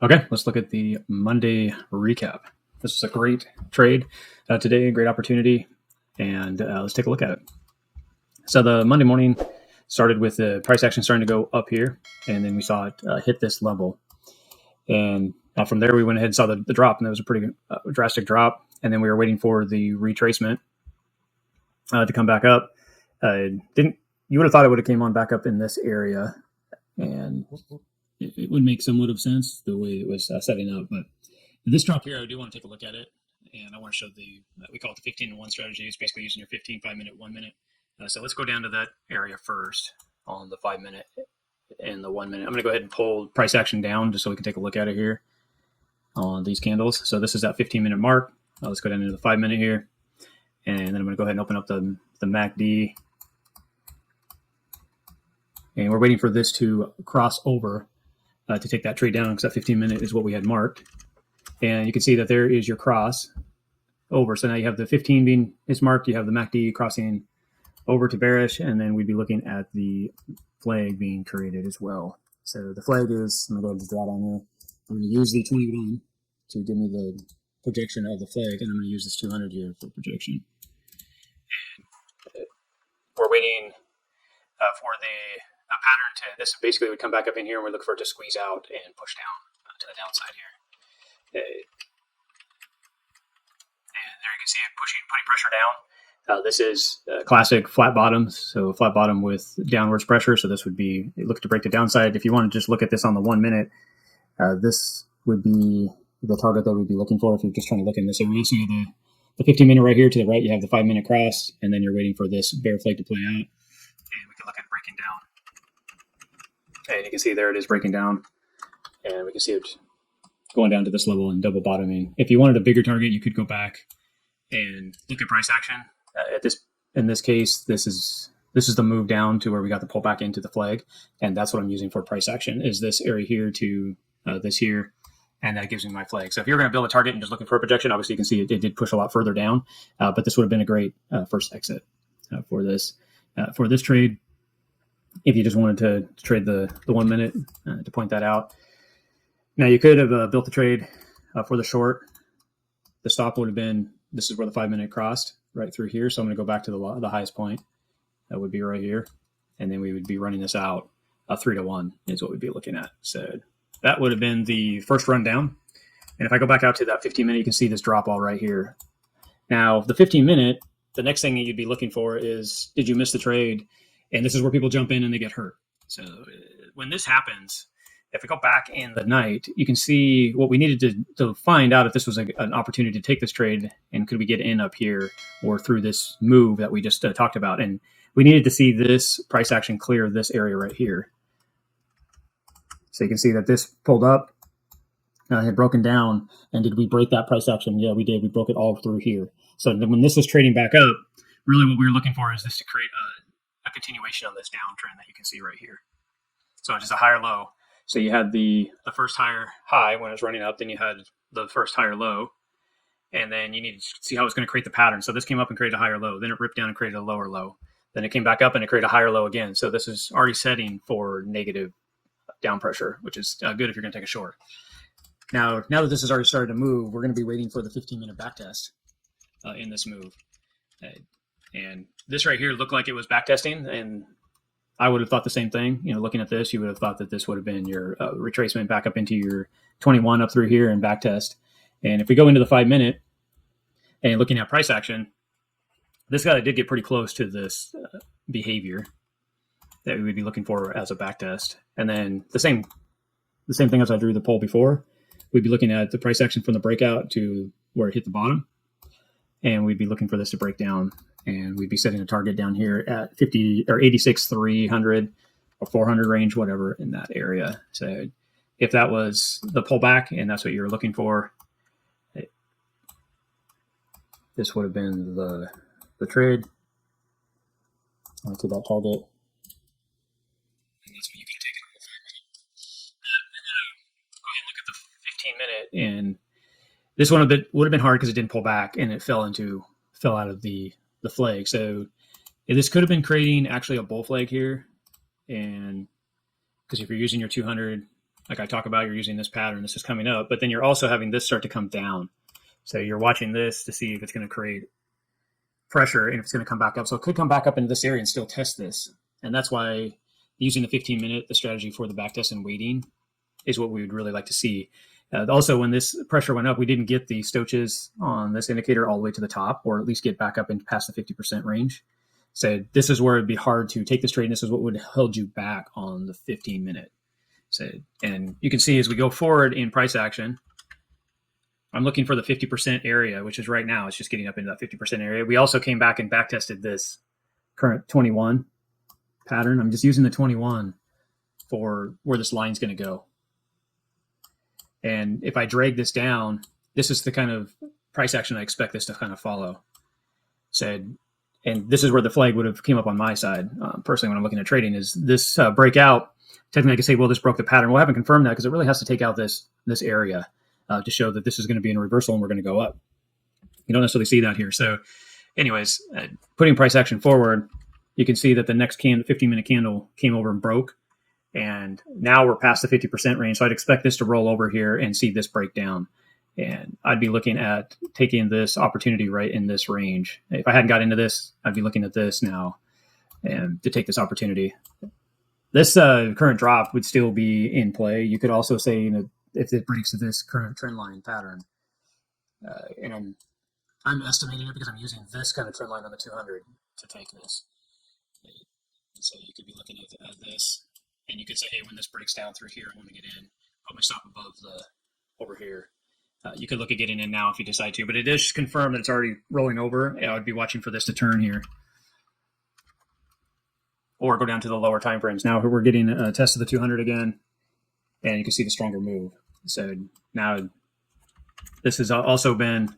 Okay, let's look at the Monday recap. This is a great trade today, a great opportunity, and let's take a look at it. So the Monday morning started with the price action starting to go up here, and then we saw it hit this level. And from there, we went ahead and saw the drop, and that was a pretty drastic drop. And then we were waiting for the retracement to come back up. Didn't you would have thought it would have came on back up in this area, and it would make somewhat of sense the way it was setting up. But this drop here, I do want to take a look at it, and I want to show we call it the 15 to 1 strategy. It's basically using your 15, 5 minute, 1 minute. So let's go down to that area first on the 5 minute and the 1 minute. I'm going to go ahead and pull price action down just so we can take a look at it here on these candles. So this is that 15-minute mark. Let's go down into the 5 minute here, and then I'm going to go ahead and open up the MACD. And we're waiting for this to cross over to take that trade down, because that 15 minute is what we had marked. And you can see that there is your cross over. So now you have the 15 being is marked, you have the MACD crossing over to bearish, and then we'd be looking at the flag being created as well. So the flag is, I'm going to go ahead and draw it on here. I'm going to use the 21 to give me the projection of the flag, and I'm going to use this 200 here for projection. And we're waiting for the pattern to, this basically would come back up in here, and we're looking for it to squeeze out and push down to the downside here. And there you can see it putting pressure down. This is classic flat bottoms, so flat bottom with downwards pressure. So this would be look to break the downside. If you want to just look at this on the 1 minute, this would be the target that we'd be looking for if you're just trying to look in this area. So you have the 15 minute right here to the right, you have the 5 minute cross, and then you're waiting for this bear flag to play out. And we can look at it breaking down. And you can see there it is breaking down, and we can see it going down to this level and double bottoming. If you wanted a bigger target, you could go back and look at price action. In this case, this is the move down to where we got the pull back into the flag, and that's what I'm using for price action. Is this area here to this here, and that gives me my flag. So if you're going to build a target and just looking for a projection, obviously you can see it did push a lot further down, but this would have been a great first exit for this trade. If you just wanted to trade the 1 minute, to point that out. Now you could have built the trade for the short. The stop would have been, this is where the 5 minute crossed right through here. So I'm going to go back to the highest point. That would be right here. And then we would be running this out 3 to 1 is what we'd be looking at. So that would have been the first run down. And if I go back out to that 15 minute, you can see this drop all right here. Now the 15 minute, the next thing that you'd be looking for is, did you miss the trade? And this is where people jump in and they get hurt. So when this happens, if we go back in the night, you can see what we needed to find out if this was an opportunity to take this trade, and could we get in up here or through this move that we just talked about. And we needed to see this price action clear this area right here. So you can see that this pulled up, had broken down, and did we break that price action? Yeah, we did. We broke it all through here. So when this was trading back up, really what we were looking for is this to create a continuation on this downtrend that you can see right here. So it's just a higher low. So you had the first higher high when it was running up, then you had the first higher low, and then you need to see how it's going to create the pattern. So this came up and created a higher low, then it ripped down and created a lower low. Then it came back up and it created a higher low again. So this is already setting for negative down pressure, which is good if you're going to take a short. Now that this has already started to move, we're going to be waiting for the 15-minute backtest in this move. And this right here looked like it was backtesting, and I would have thought the same thing. You know, looking at this, you would have thought that this would have been your retracement back up into your 21 up through here and backtest. And if we go into the 5 minute and looking at price action, this guy did get pretty close to this behavior that we would be looking for as a backtest. And then the same thing as I drew the poll before, we'd be looking at the price action from the breakout to where it hit the bottom, and we'd be looking for this to break down. And we'd be setting a target down here at 50 or 86, 300 or 400 range, whatever in that area. So if that was the pullback and that's what you were looking for, this would have been the trade to that target. And that's what you can take it on the 5 minute. Go ahead and look at the 15 minute. And this one would have been hard because it didn't pull back and it fell out of the flag. So this could have been creating actually a bull flag here, and because if you're using your 200 like I talk about, you're using this pattern. This is coming up, but then you're also having this start to come down. So you're watching this to see if it's going to create pressure and if it's going to come back up. So it could come back up into this area and still test this. And that's why using the 15-minute, the strategy for the backtest and waiting is what we would really like to see. Also, when this pressure went up, we didn't get the stoches on this indicator all the way to the top, or at least get back up and past the 50% range. So this is where it'd be hard to take this trade. And this is what would hold you back on the 15-minute. So, and you can see as we go forward in price action, I'm looking for the 50% area, which is right now, it's just getting up into that 50% area. We also came back and back tested this current 21 pattern. I'm just using the 21 for where this line's going to go. And if I drag this down, this is the kind of price action I expect this to kind of follow. So, and this is where the flag would have came up on my side. Personally, when I'm looking at trading, is this breakout. Technically, I could say, well, this broke the pattern. Well, I haven't confirmed that because it really has to take out this area to show that this is going to be in a reversal and we're going to go up. You don't necessarily see that here. So anyways, putting price action forward, you can see that the next 15-minute candle came over and broke. And now we're past the 50% range. So I'd expect this to roll over here and see this break down. And I'd be looking at taking this opportunity right in this range. If I hadn't got into this, I'd be looking at this now and to take this opportunity. This current drop would still be in play. You could also say, if it breaks this current trend line pattern, and I'm estimating it because I'm using this kind of trend line on the 200 to take this. So you could be looking at this, and you could say, hey, when this breaks down through here, I want to get in, put my stop above over here. You could look at getting in now if you decide to, but it is confirmed that it's already rolling over. I would be watching for this to turn here, or go down to the lower time frames. Now we're getting a test of the 200 again, and you can see the stronger move. So now this has also been,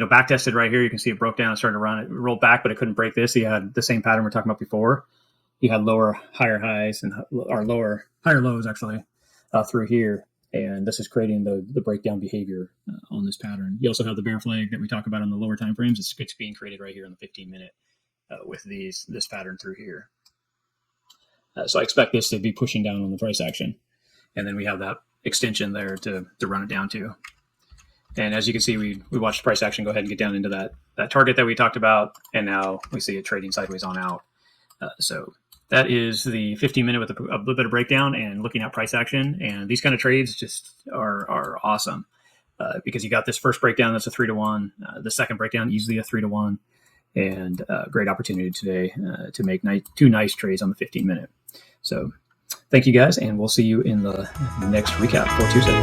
back tested right here. You can see it broke down and started to run. It rolled back, but it couldn't break this. So you had the same pattern we're talking about before. You had higher highs and higher lows actually through here. And this is creating the breakdown behavior on this pattern. You also have the bear flag that we talk about on the lower time frames. It's being created right here on the 15-minute with this pattern through here. So I expect this to be pushing down on the price action. And then we have that extension there to run it down to. And as you can see, we watched price action go ahead and get down into that target that we talked about. And now we see it trading sideways on out. So that is the 15-minute with a little bit of breakdown and looking at price action. And these kind of trades just are awesome because you got this first breakdown that's a 3-to-1, the second breakdown easily a 3-to-1, and great opportunity today to make two nice trades on the 15-minute. So thank you guys, and we'll see you in the next recap for Tuesday.